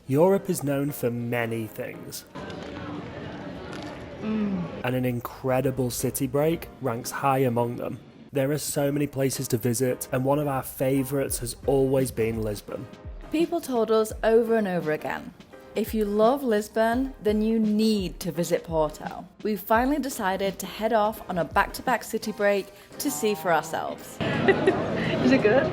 Europe is known for many things. And an incredible city break ranks high among them. There are so many places to visit, and one of our favourites has always been Lisbon. People told us over and over again, if you love Lisbon, then you need to visit Porto. We've finally decided to head off on a back-to-back city break to see for ourselves. Is it good?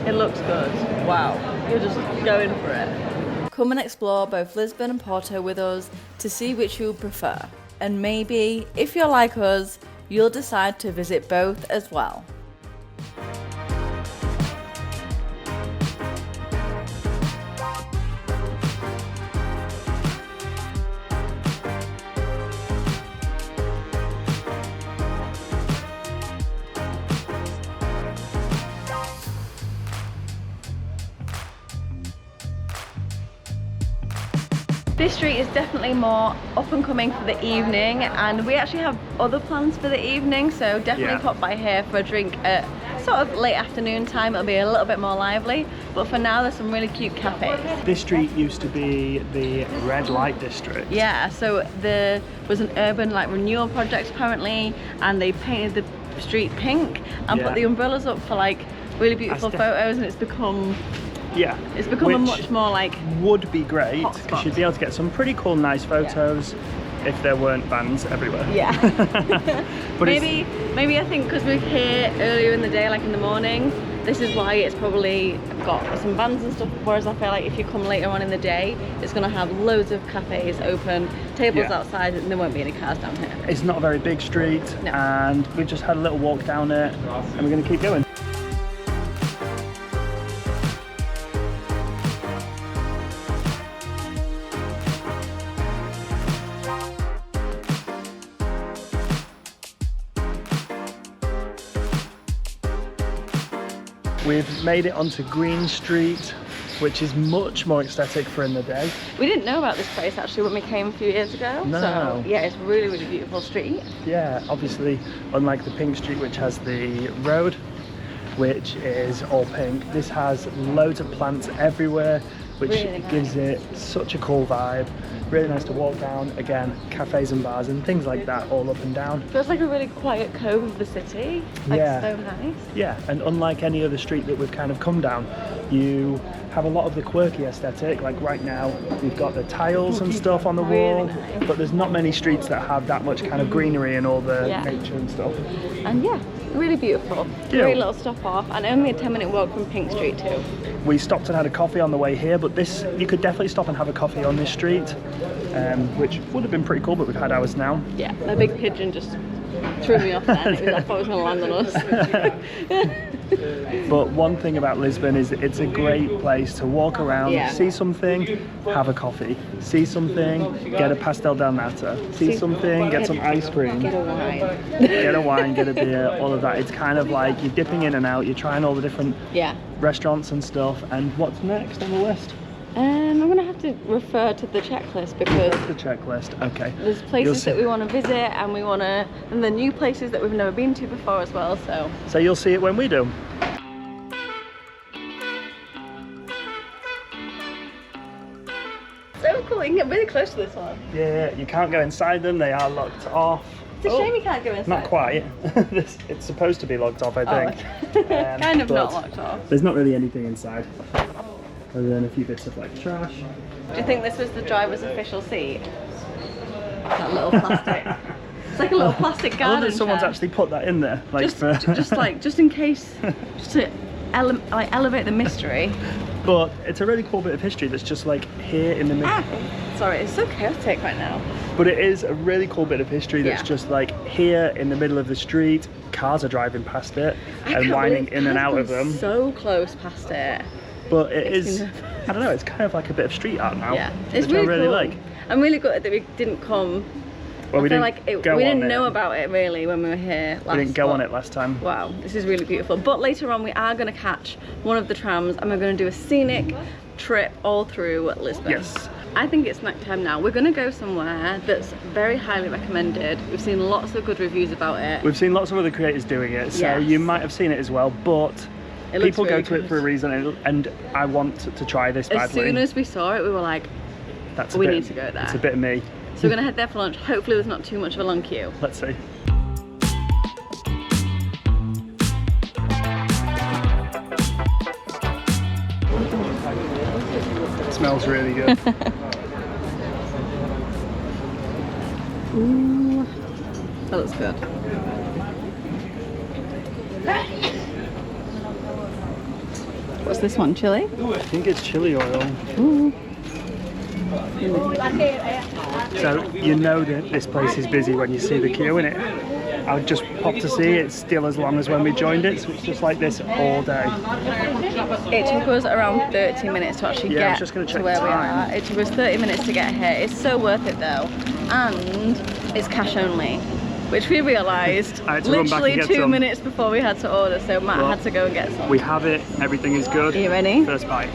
It looks good. Wow, you're just going for it. Come and explore both Lisbon and Porto with us to see which you prefer. And maybe, if you're like us, you'll decide to visit both as well. This street is definitely more up and coming for the evening, and we actually have other plans for the evening, so definitely pop by here for a drink at sort of late afternoon time. It'll be a little bit more lively, but for now there's some really cute cafes. This street used to be the red light district. Yeah, so there was an urban renewal project apparently, and they painted the street pink and put the umbrellas up for really beautiful photos, and it's become a much more would be great because you'd be able to get some pretty cool nice photos if there weren't vans everywhere. But maybe I think because we're here earlier in the day, in the morning, this is why it's probably got some vans and stuff, whereas I feel like if you come later on in the day, it's going to have loads of cafes open, tables outside, and there won't be any cars down here. It's not a very big street, and we've just had a little walk down it, and we're going to keep going. We've made it onto Green Street, which is much more aesthetic for in the day. We didn't know about this place actually when we came a few years ago. No. So yeah, it's really, really beautiful street. Yeah, obviously, unlike the Pink Street, which has the road, which is all pink, this has loads of plants everywhere, which really gives it such a cool vibe. Really nice to walk down. Again, cafes and bars and things like that all up and down. Feels like a really quiet cove of the city. So nice. Yeah, and unlike any other street that we've kind of come down, you have a lot of the quirky aesthetic. Like right now, we've got the tiles and stuff on the wall, but there's not many streets that have that much kind of greenery and all the nature and stuff. And really beautiful. Great little stop off, and only a 10-minute walk from Pink Street too. We stopped and had a coffee on the way here, but this, you could definitely stop and have a coffee on this street, which would have been pretty cool, but we've had ours now. Yeah, the big pigeon just threw me off then. I thought it was going to land on us. But one thing about Lisbon is it's a great place to walk around, see something, have a coffee, see something, get a pastel del nata, see something, get some ice cream, get a wine, get a beer, all of that. It's kind of like you're dipping in and out, you're trying all the different restaurants and stuff. And what's next on the list? I'm going to have to refer to the checklist because the checklist. Okay. There's places that we want to visit, and and the new places that we've never been to before as well. So you'll see it when we do. So cool. You can get really close to this one. Yeah, you can't go inside them. They are locked off. It's a shame you can't go inside. Not quite. It's supposed to be locked off, I think. Okay. Kind of not locked off. There's not really anything inside, other than a few bits of trash. Do you think this was the driver's official seat? That little plastic. It's like a little plastic garden. I love that someone's actually put that in there, just in case, just to elevate the mystery. But it's a really cool bit of history that's just here in the middle. Sorry, it's so chaotic right now. But it is a really cool bit of history that's just here in the middle of the street. Cars are driving past it and winding in and out of them. So close past it. But it is, I don't know, it's kind of like a bit of street art now. Yeah, it's really I really cool. like. I'm really glad that we didn't come. Well, we didn't know about it really when we were here last. We didn't go on it last time. Wow, this is really beautiful. But later on we are going to catch one of the trams and we're going to do a scenic trip all through Lisbon. Yes. I think it's snack time now. We're going to go somewhere that's very highly recommended. We've seen lots of good reviews about it. We've seen lots of other creators doing it, so you might have seen it as well, but People go to it for a reason, and I want to try this badly. As soon as we saw it, we were like, we need to go there. It's a bit of me. So we're gonna head there for lunch. Hopefully there's not too much of a long queue. Let's see. It smells really good. Ooh, that looks good. What's this one, chili? I think it's chili oil. Ooh. So you know that this place is busy when you see the queue in it. I would just pop to see it's still as long as when we joined it, so it's just like this all day. It took us around 30 minutes to actually get to where we are. It took us 30 minutes to get here. It's so worth it though, and it's cash only, which we realised literally 2 minutes before we had to order, so Matt had to go and get some. We have it, everything is good. Are you ready? First bite.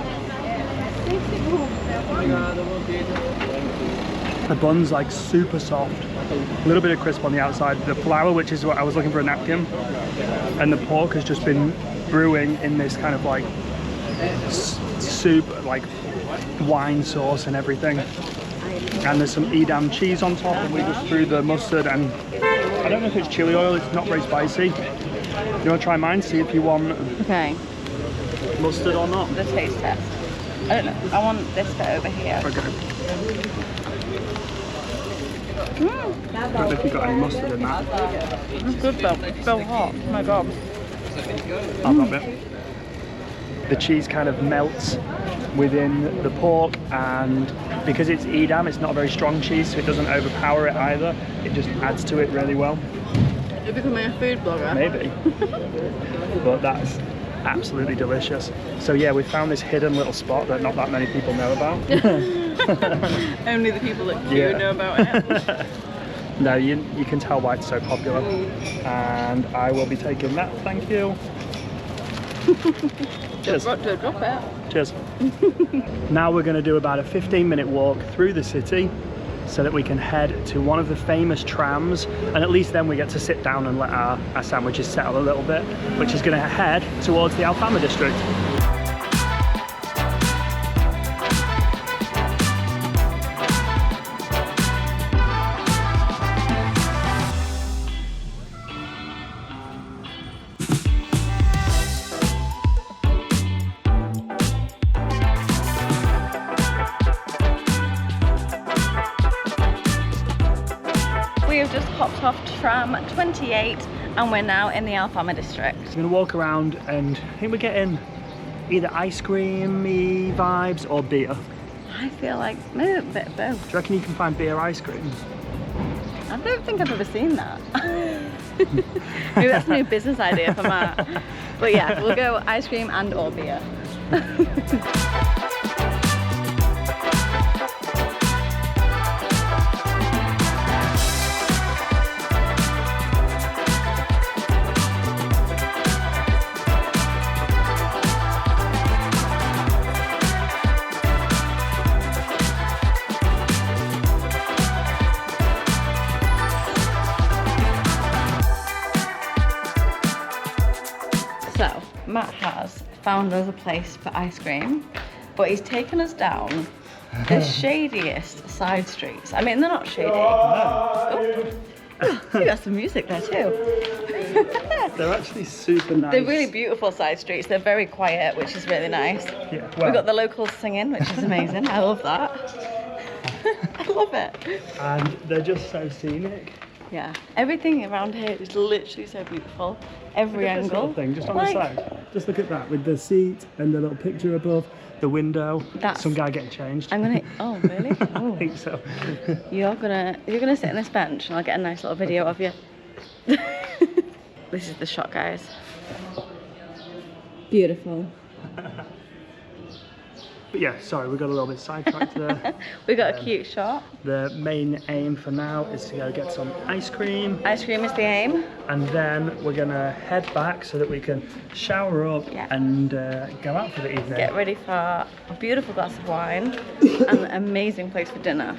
The bun's like super soft, a little bit of crisp on the outside. The flour, which is what I was looking for, a napkin, and the pork has just been brewing in this kind of like soup, like wine sauce and everything. And there's some Edam cheese on top, and we just threw the mustard, and I don't know if it's chili oil, it's not very spicy. You want to try mine, see if you want mustard or not? The taste test. I don't know, I want this bit over here. Okay. I don't know if you got any mustard in that. It's good though, it's so hot, oh my god. I'll have it. The cheese kind of melts within the pork, and because it's Edam, it's not a very strong cheese, so it doesn't overpower it either. It just adds to it really well. You're becoming a food blogger. Maybe. But that's absolutely delicious. So yeah, we found this hidden little spot that not that many people know about. Only the people that queue know about it. No, you can tell why it's so popular. And I will be taking that, thank you. Cheers. Got to drop it. Cheers. Now we're going to do about a 15-minute walk through the city so that we can head to one of the famous trams, and at least then we get to sit down and let our sandwiches settle a little bit, which is going to head towards the Alfama district. Off tram 28 and we're now in the Alfama district. We're going to walk around and I think we're getting either ice creamy vibes or beer. I feel like maybe a bit of both. Do you reckon you can find beer ice cream? I don't think I've ever seen that. Maybe that's a new business idea for Matt. But yeah, we'll go ice cream and or beer. So, Matt has found us a place for ice cream, but he's taken us down the shadiest side streets. I mean, they're not shady. Oh, you got some music there too. They're actually super nice. They're really beautiful side streets. They're very quiet, which is really nice. Yeah, well, we've got the locals singing, which is amazing. I love that. I love it. And they're just so scenic. Yeah, everything around here is literally so beautiful. Every look at angle. This little thing just on the side. Just look at that with the seat and the little picture above, the window. That's some guy getting changed. I'm gonna. Oh really? Oh. I think so. You're gonna sit on this bench and I'll get a nice little video of you. This is the shot, guys. Beautiful. But yeah, sorry, we got a little bit sidetracked there. We got a cute shot. The main aim for now is to go get some ice cream. Ice cream is the aim. And then we're gonna head back so that we can shower up and go out for the evening. Get ready for a beautiful glass of wine and an amazing place for dinner.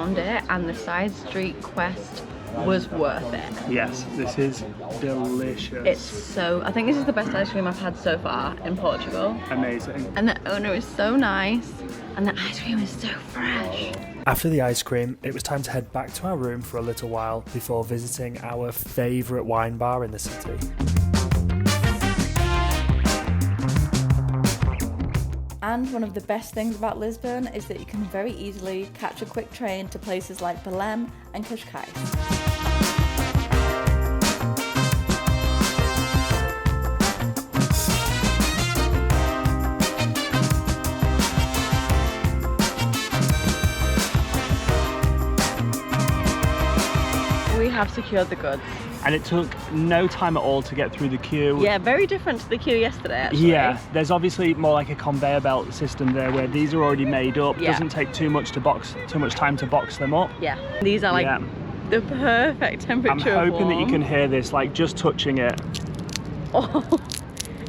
around it, and the side street quest was worth it. Yes, this is delicious. It's so, I think this is the best ice cream I've had so far in Portugal. Amazing. And the owner is so nice, and the ice cream is so fresh. After the ice cream, it was time to head back to our room for a little while before visiting our favourite wine bar in the city. And one of the best things about Lisbon is that you can very easily catch a quick train to places like Belém and Cascais. We have secured the goods. And it took no time at all to get through the queue. Yeah, very different to the queue yesterday, actually. Yeah, there's obviously more like a conveyor belt system there where these are already made up. Yeah. Doesn't take too much time to box them up. Yeah, these are like the perfect temperature. I'm hoping that you can hear this, like just touching it. Oh,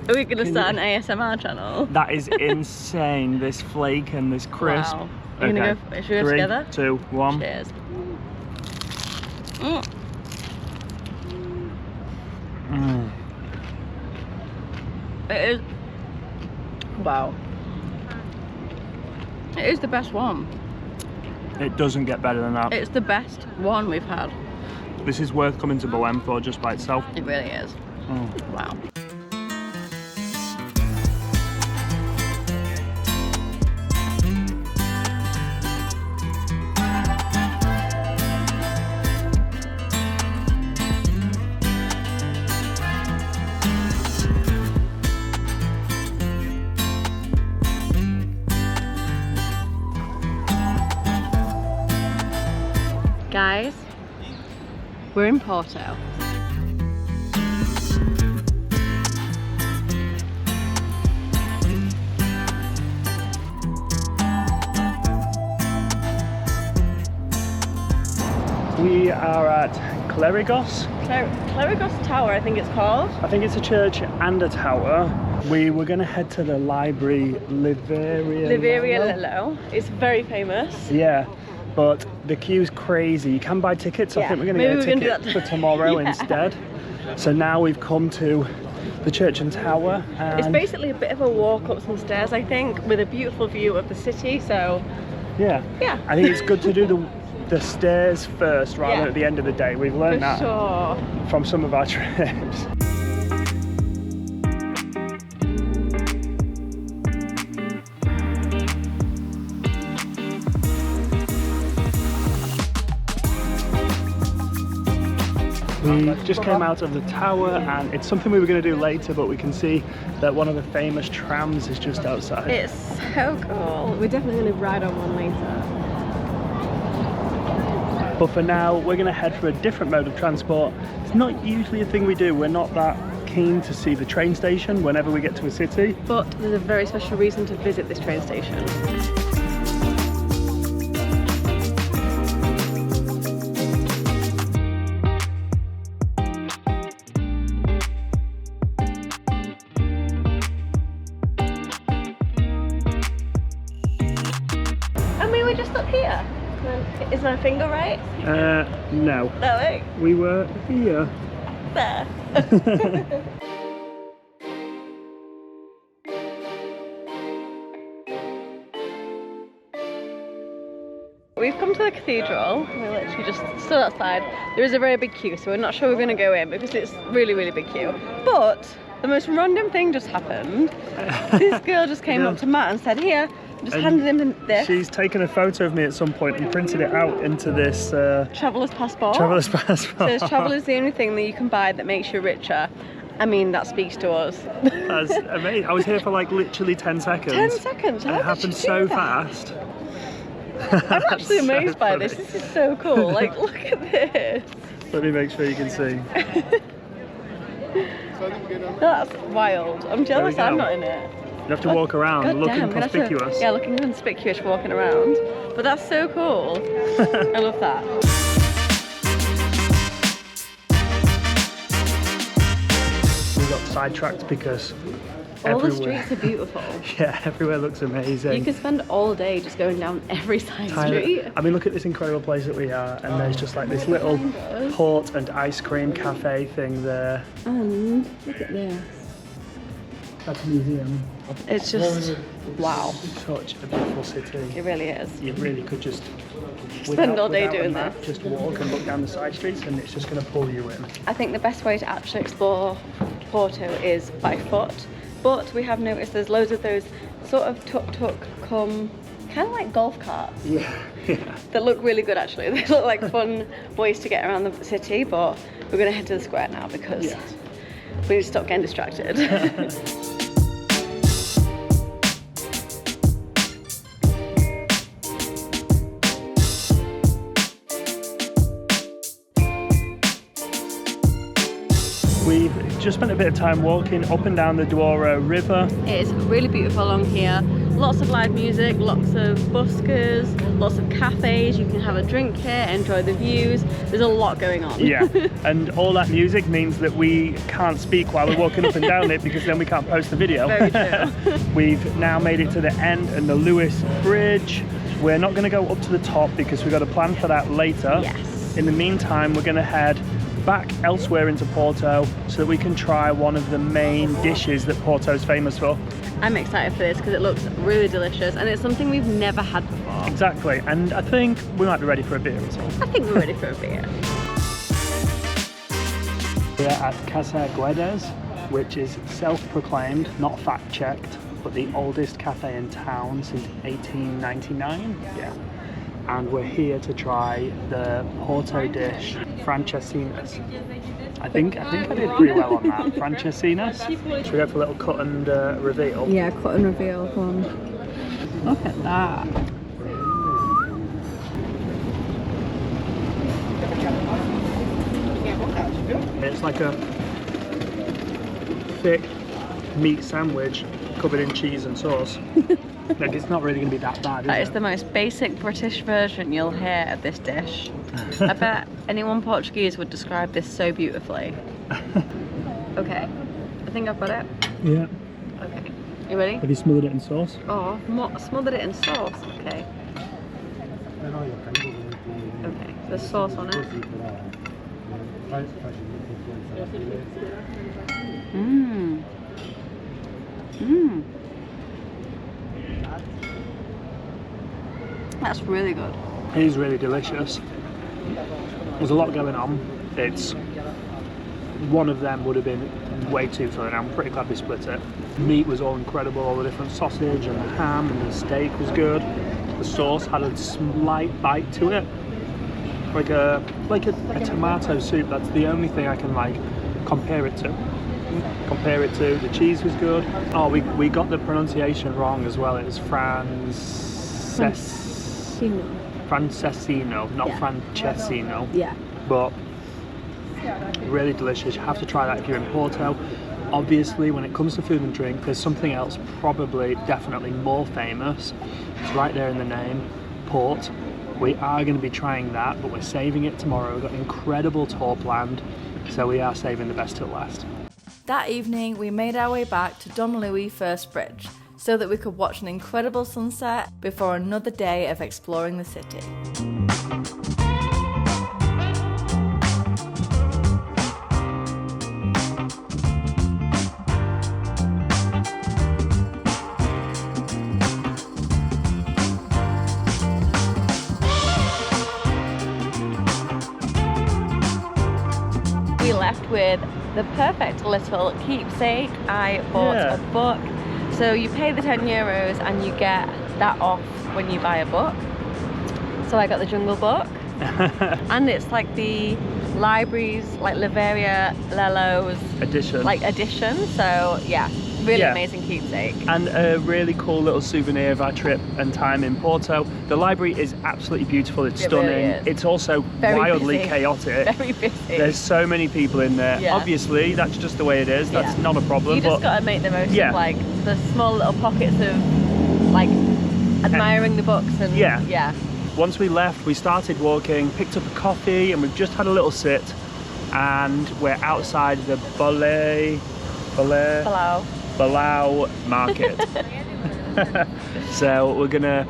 are we gonna start an ASMR channel? That is insane, this flake and this crisp. Wow. You're gonna go, should we go together? 3, 2, 1. Cheers. Mm. Mm. It is, wow. It is the best one. It doesn't get better than that. It's the best one we've had. This is worth coming to Belém for just by itself. It really is. Mm. Wow. Guys, we're in Porto. We are at Clérigos. Clérigos Tower, I think it's called. I think it's a church and a tower. We were going to head to the library Liveria Lillo. It's very famous. Yeah, but the queue's crazy. You can buy tickets. I think we're going to get a ticket for tomorrow instead. So now we've come to the church and tower. And it's basically a bit of a walk up some stairs, I think, with a beautiful view of the city. So yeah, I think it's good to do the stairs first rather than at the end of the day. We've learned that from some of our trips. We just came out of the tower and it's something we were going to do later, but we can see that one of the famous trams is just outside. It's so cool. We're definitely going to ride on one later. But for now, we're going to head for a different mode of transport. It's not usually a thing we do. We're not that keen to see the train station whenever we get to a city. But there's a very special reason to visit this train station. And we were just up here. Is my finger right? No. No way. We were here. There. We've come to the cathedral. We're literally just stood outside. There is a very big queue, so we're not sure we're going to go in because it's really, really big queue. But the most random thing just happened. This girl just came up to Matt and said, "Here," just handed him this. She's taken a photo of me at some point and printed it out into this traveller's passport. Traveller's passport. Says travel is the only thing that you can buy that makes you richer. I mean, that speaks to us. That's amazing. I was here for like literally 10 seconds. 10 seconds? How and it did happened you so do that? fast. I'm actually amazed so by funny. this. This is so cool. Like, look at this. Let me make sure you can see. That's wild. I'm jealous I'm not in it. You have to walk around God looking damn, conspicuous. Yeah, looking conspicuous walking around. But that's so cool. I love that. We got sidetracked because everywhere. All the streets are beautiful. Yeah, everywhere looks amazing. You could spend all day just going down every side street. I mean, look at this incredible place that we are, and there's just like this little port and ice cream cafe thing there. And look at this. That's a museum. It's just, wow. Such a beautiful city. It really is. You really could just Spend all day without a doing map, this. just walk and look down the side streets, and it's just going to pull you in. I think the best way to actually explore Porto is by foot, but we have noticed there's loads of those sort of tuk-tuk come, kind of like golf carts. Yeah. That look really good actually. They look like fun ways to get around the city, but we're going to head to the square now because we need to stop getting distracted. We've just spent a bit of time walking up and down the Douro River. It is really beautiful along here. Lots of live music, lots of buskers, lots of cafes. You can have a drink here, enjoy the views. There's a lot going on. Yeah, and all that music means that we can't speak while we're walking up and down it because then we can't post the video. Very true. We've now made it to the end and the Lewis Bridge. We're not going to go up to the top because we've got a plan for that later. Yes. In the meantime, we're going to head back elsewhere into Porto so that we can try one of the main dishes that Porto's famous for. I'm excited for this because it looks really delicious and it's something we've never had before. Exactly, and I think we might be ready for a beer as well. I think we're ready for a beer. We're at Casa Guedes, which is self-proclaimed, not fact-checked, but the oldest cafe in town since 1899. Yeah. And we're here to try the Porto dish, francesinhas. I think I did pretty well on that. Francesinhas. Should we go for a little cut and reveal? Yeah, cut and reveal one. Look at that. It's like a thick meat sandwich covered in cheese and sauce. Like, it's not really going to be that bad, That is is it? the most basic British version you'll hear of this dish. I bet anyone Portuguese would describe this so beautifully. Okay, I think I've got it. Yeah. Okay, you ready? Have you smothered it in sauce? Oh, smothered it in sauce. Okay. Okay, there's sauce on it. Mmm. Mmm. That's really good. It is really delicious. There's a lot going on. It's one of them would have been way too filling. I'm pretty glad we split it. The meat was all incredible, all the different sausage and the ham and the steak was good. The sauce had a slight bite to it, like a tomato soup. That's the only thing I can like compare it to. The cheese was good. Oh, we got the pronunciation wrong as well. It was Francesino, not Francesino. Yeah. But really delicious. You have to try that if you're in Porto. Obviously, when it comes to food and drink, there's something else probably definitely more famous. It's right there in the name, Port. We are going to be trying that, but we're saving it tomorrow. We've got an incredible tour planned, so we are saving the best till last. That evening, we made our way back to Dom Louis First Bridge so that we could watch an incredible sunset before another day of exploring the city. We left with the perfect little keepsake. I bought a book. So you pay the €10 and you get that off when you buy a book. So I got the Jungle Book. And it's like the library's like Liveria Lello's edition. So yeah, really amazing keepsake. And a really cool little souvenir of our trip and time in Porto. The library is absolutely beautiful. It's stunning. Really is. It's also Very wildly busy. chaotic. Very busy. There's so many people in there. Yeah. Obviously, that's just the way it is. That's not a problem. You just but got to make the most of like the small little pockets of like admiring the books and yeah. Once we left, we started walking, picked up a coffee, and we've just had a little sit. And we're outside the Palau market. So we're gonna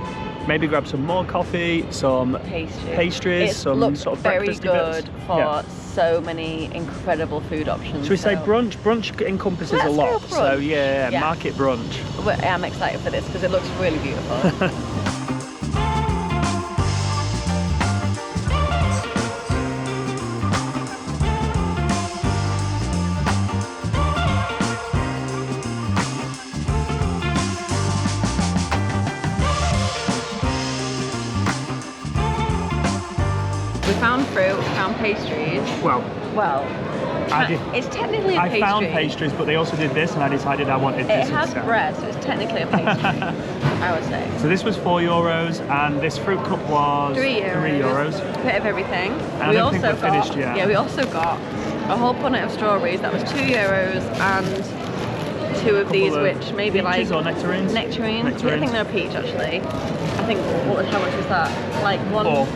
maybe grab some more coffee, some pastries, some looks sort of very breakfasty good bits. for so many incredible food options. Should we say brunch? Brunch encompasses a lot. So yeah, market brunch. I'm excited for this because it looks really beautiful. We found fruit, we found pastries. Well, it's technically a pastry. I found pastries, but they also did this, and I decided I wanted this. It has bread, so it's technically a pastry, I would say. So this was €4, and this fruit cup was €3. A bit of everything. And we also got finished yet. Yeah, we also got a whole punnet of strawberries. That was €2, and two of these, which maybe peaches like or nectarines. Nectarines. Yeah, I think they're a peach actually. I think how much was that? Like one. Four.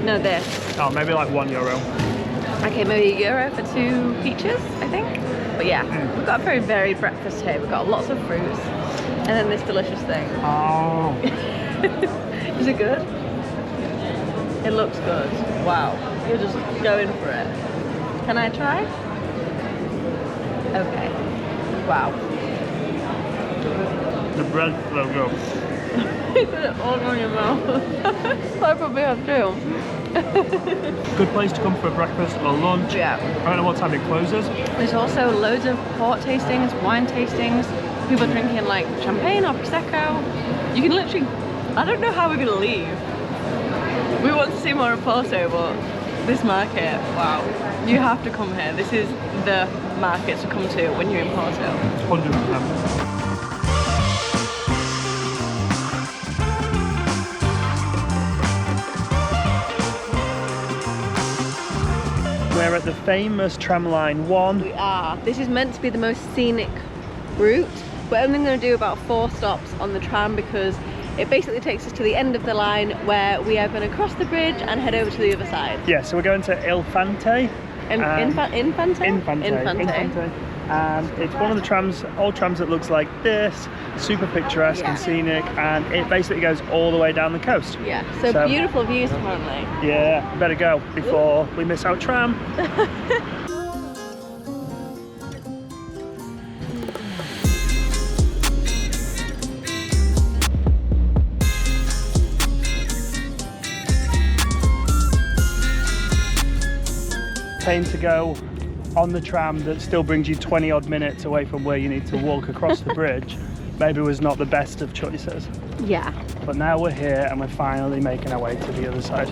No, this. Oh, maybe like €1. Okay, maybe €1 for 2 peaches, I think. But yeah, we've got a very varied breakfast here. We've got lots of fruits, and then this delicious thing. Oh. Is it good? It looks good. Wow, you're just going for it. Can I try? Okay. Wow. The bread's so good. You put it all on your mouth. I probably have too. Good place to come for breakfast or lunch. Yeah. I don't know what time it closes. There's also loads of port tastings, wine tastings, people drinking like champagne or prosecco. You can literally, I don't know how we're gonna leave. We want to see more of Porto, but this market, wow. You have to come here. This is the market to come to when you're in Porto. 100%. We're at the famous tramline 1. We are. This is meant to be the most scenic route. We're only going to do about 4 stops on the tram because it basically takes us to the end of the line where we are going to cross the bridge and head over to the other side. Yeah, so we're going to Infante. Infante. And it's one of the trams, old trams that looks like this, super picturesque and scenic, and it basically goes all the way down the coast. Yeah, so beautiful views apparently. Yeah, we better go before we miss our tram. Pain to go on the tram that still brings you 20 odd minutes away from where you need to walk across the bridge maybe was not the best of choices. Yeah. But now we're here and we're finally making our way to the other side.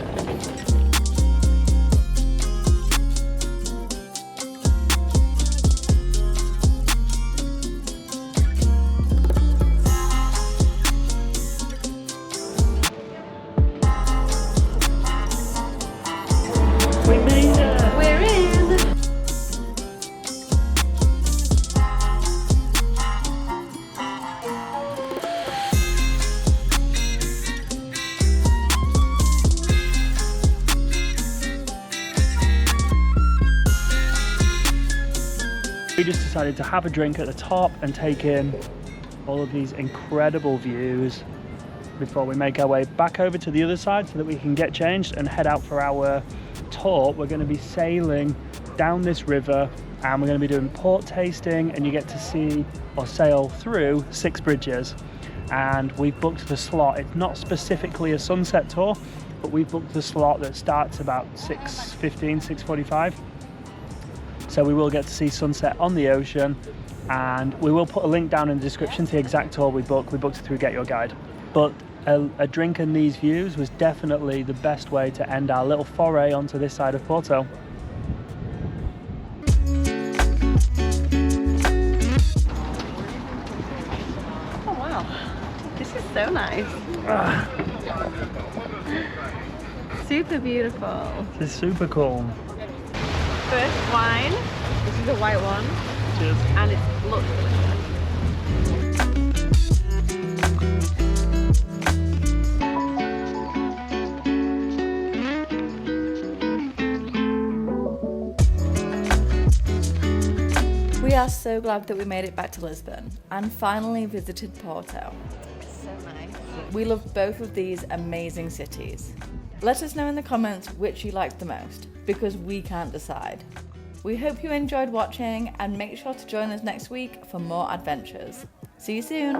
We made it! We're in! We just decided to have a drink at the top and take in all of these incredible views before we make our way back over to the other side so that we can get changed and head out for our tour. We're going to be sailing down this river and we're going to be doing port tasting, and you get to see or sail through 6 bridges. And we've booked the slot. It's not specifically a sunset tour, but we've booked the slot that starts about 6:15, 6:45. So we will get to see sunset on the ocean, and we will put a link down in the description to the exact tour we booked. We booked it through Get Your Guide. But a drink and these views was definitely the best way to end our little foray onto this side of Porto. Oh wow, this is so nice. Super beautiful. This is super cool. First wine. This is a white one. Cheers. And it looks delicious. We are so glad that we made it back to Lisbon and finally visited Porto. So nice. We love both of these amazing cities. Let us know in the comments which you liked the most, because we can't decide. We hope you enjoyed watching and make sure to join us next week for more adventures. See you soon!